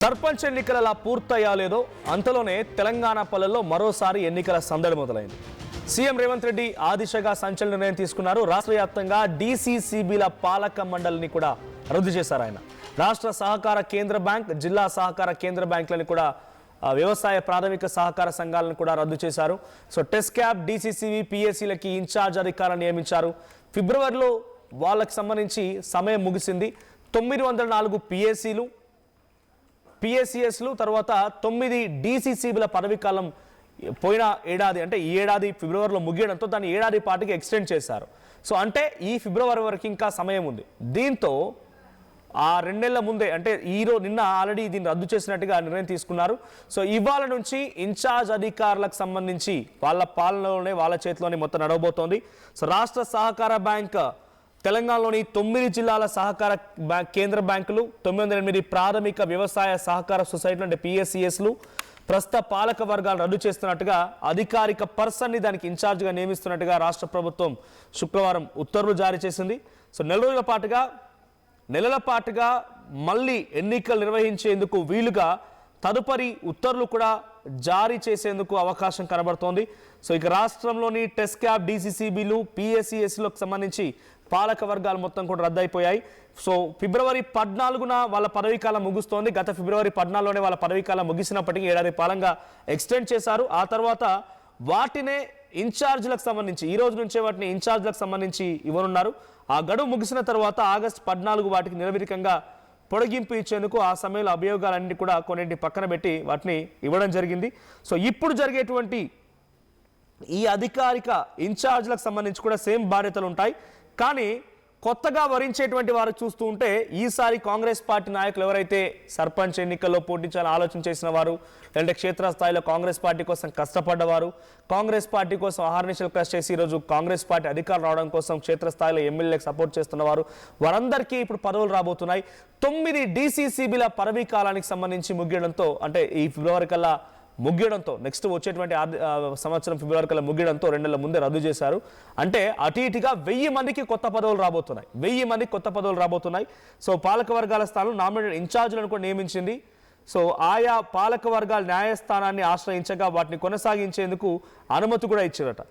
సర్పంచ్ ఎన్నికల పూర్తయ్యా లేదో అంతలోనే తెలంగాణ పల్లెల్లో మరోసారి ఎన్నికల సందడి మొదలైంది. సీఎం రేవంత్ రెడ్డి ఆ దిశగా సంచలన నిర్ణయం తీసుకున్నారు. రాష్ట్ర వ్యాప్తంగా డీసీసీబీల పాలక మండలిని కూడా రద్దు చేశారు ఆయన. రాష్ట్ర సహకార కేంద్ర బ్యాంక్, జిల్లా సహకార కేంద్ర బ్యాంకులను కూడా వ్యవసాయ ప్రాథమిక సహకార సంఘాలను కూడా రద్దు చేశారు. సో టెస్ట్ క్యాప్, డీసీసీబీ, పిఎస్సీలకి ఇన్ఛార్జ్ అధికారులను నియమించారు. ఫిబ్రవరిలో వాళ్ళకి సంబంధించి సమయం ముగిసింది. 904 పిఎస్సీలు, పిఎస్సిఎస్లు, తర్వాత 9 డీసీసీబీల పదవీకాలం పోయిన ఏడాది అంటే ఈ ఏడాది ఫిబ్రవరిలో ముగియడంతో దాన్ని ఏడాది పాటుకి ఎక్స్టెండ్ చేశారు. సో అంటే ఈ ఫిబ్రవరి వరకు ఇంకా సమయం ఉంది. దీంతో ఆ 2 నెలల ముందే అంటే నిన్న ఆల్రెడీ దీన్ని రద్దు చేసినట్టుగా నిర్ణయం తీసుకున్నారు. సో ఇవాళ నుంచి ఇన్ఛార్జ్ అధికారులకు సంబంధించి వాళ్ళ పాలనలోనే వాళ్ళ చేతిలోనే మొత్తం నడవబోతోంది. సో రాష్ట్ర సహకార బ్యాంక్, తెలంగాణలోని 9 జిల్లాల సహకార కేంద్ర బ్యాంకులు, 908 ప్రాథమిక వ్యవసాయ సహకార సొసైటీలు అంటే పిఎస్సిఎస్లు ప్రస్తుత పాలక వర్గాలు రద్దు చేస్తున్నట్టుగా అధికారిక పర్సన్ని దానికి ఇన్ఛార్జ్గా నియమిస్తున్నట్టుగా రాష్ట్ర ప్రభుత్వం శుక్రవారం ఉత్తర్వులు జారీ చేసింది. సో నెలల పాటుగా మళ్ళీ ఎన్నికలు నిర్వహించేందుకు వీలుగా తదుపరి ఉత్తర్వులు కూడా జారీ చేసేందుకు అవకాశం కనబడుతోంది. సో ఇక రాష్ట్రంలోని టెస్ట్ క్యాప్, డీసీసీబీలు, పిఎస్సిఎస్లకు సంబంధించి పాలక వర్గాలు మొత్తం కూడా రద్దయిపోయాయి. సో ఫిబ్రవరి 14న వాళ్ళ పదవీకాలం ముగుస్తోంది. గత ఫిబ్రవరి 14లోనే వాళ్ళ పదవీకాలం ముగిసినప్పటికీ ఏడాది పాలంగా ఎక్స్టెండ్ చేశారు. ఆ తర్వాత వాటినే ఇన్ఛార్జ్లకు సంబంధించి ఈ రోజు నుంచే వాటిని ఇన్ఛార్జ్లకు సంబంధించి ఇవ్వనున్నారు. ఆ గడువు ముగిసిన తర్వాత ఆగస్టు 14 వాటికి నిరవధికంగా పొడిగింపు ఇచ్చేందుకు ఆ సమయంలో అభియోగాలన్నీ కూడా కొన్నింటి పక్కన పెట్టి వాటిని ఇవ్వడం జరిగింది. సో ఇప్పుడు జరిగేటువంటి ఈ అధికారిక ఇన్ఛార్జ్లకు సంబంధించి కూడా సేమ్ బాధ్యతలు ఉంటాయి. కానీ కొత్తగా వరించేటువంటి వారు చూస్తూ ఉంటే ఈసారి కాంగ్రెస్ పార్టీ నాయకులు ఎవరైతే సర్పంచ్ ఎన్నికల్లో పోటీంచాలని ఆలోచన చేసిన వారు, లేదంటే క్షేత్రస్థాయిలో కాంగ్రెస్ పార్టీ కోసం కష్టపడ్డవారు, కాంగ్రెస్ పార్టీ కోసం అహర్నిశలు కృషి చేసి ఈరోజు కాంగ్రెస్ పార్టీ అధికారం రావడం కోసం క్షేత్రస్థాయిలో ఎమ్మెల్యేలకు సపోర్ట్ చేస్తున్నవారు, వారందరికీ ఇప్పుడు పదవులు రాబోతున్నాయి. 9 డీసీసీబీల పదవీ కాలానికి సంబంధించి ముగియడంతో, అంటే ఈ ఫిబ్రవరి కల్లా ముగియడంతో, నెక్స్ట్ వచ్చేటువంటి సంవత్సరం ఫిబ్రవరి కల్లా ముగియడంతో 2 నెలల ముందే రద్దు చేశారు. అంటే అటు ఇటుగా 1000 మందికి కొత్త పదవులు రాబోతున్నాయి. 1000 మందికి కొత్త పదవులు రాబోతున్నాయి. సో పాలక వర్గాల స్థానంలో నామినేటెడ్ ఇన్ఛార్జ్లను కూడా నియమించింది. సో ఆయా పాలక వర్గాల న్యాయస్థానాన్ని ఆశ్రయించగా వాటిని కొనసాగించేందుకు అనుమతి కూడా ఇచ్చారట.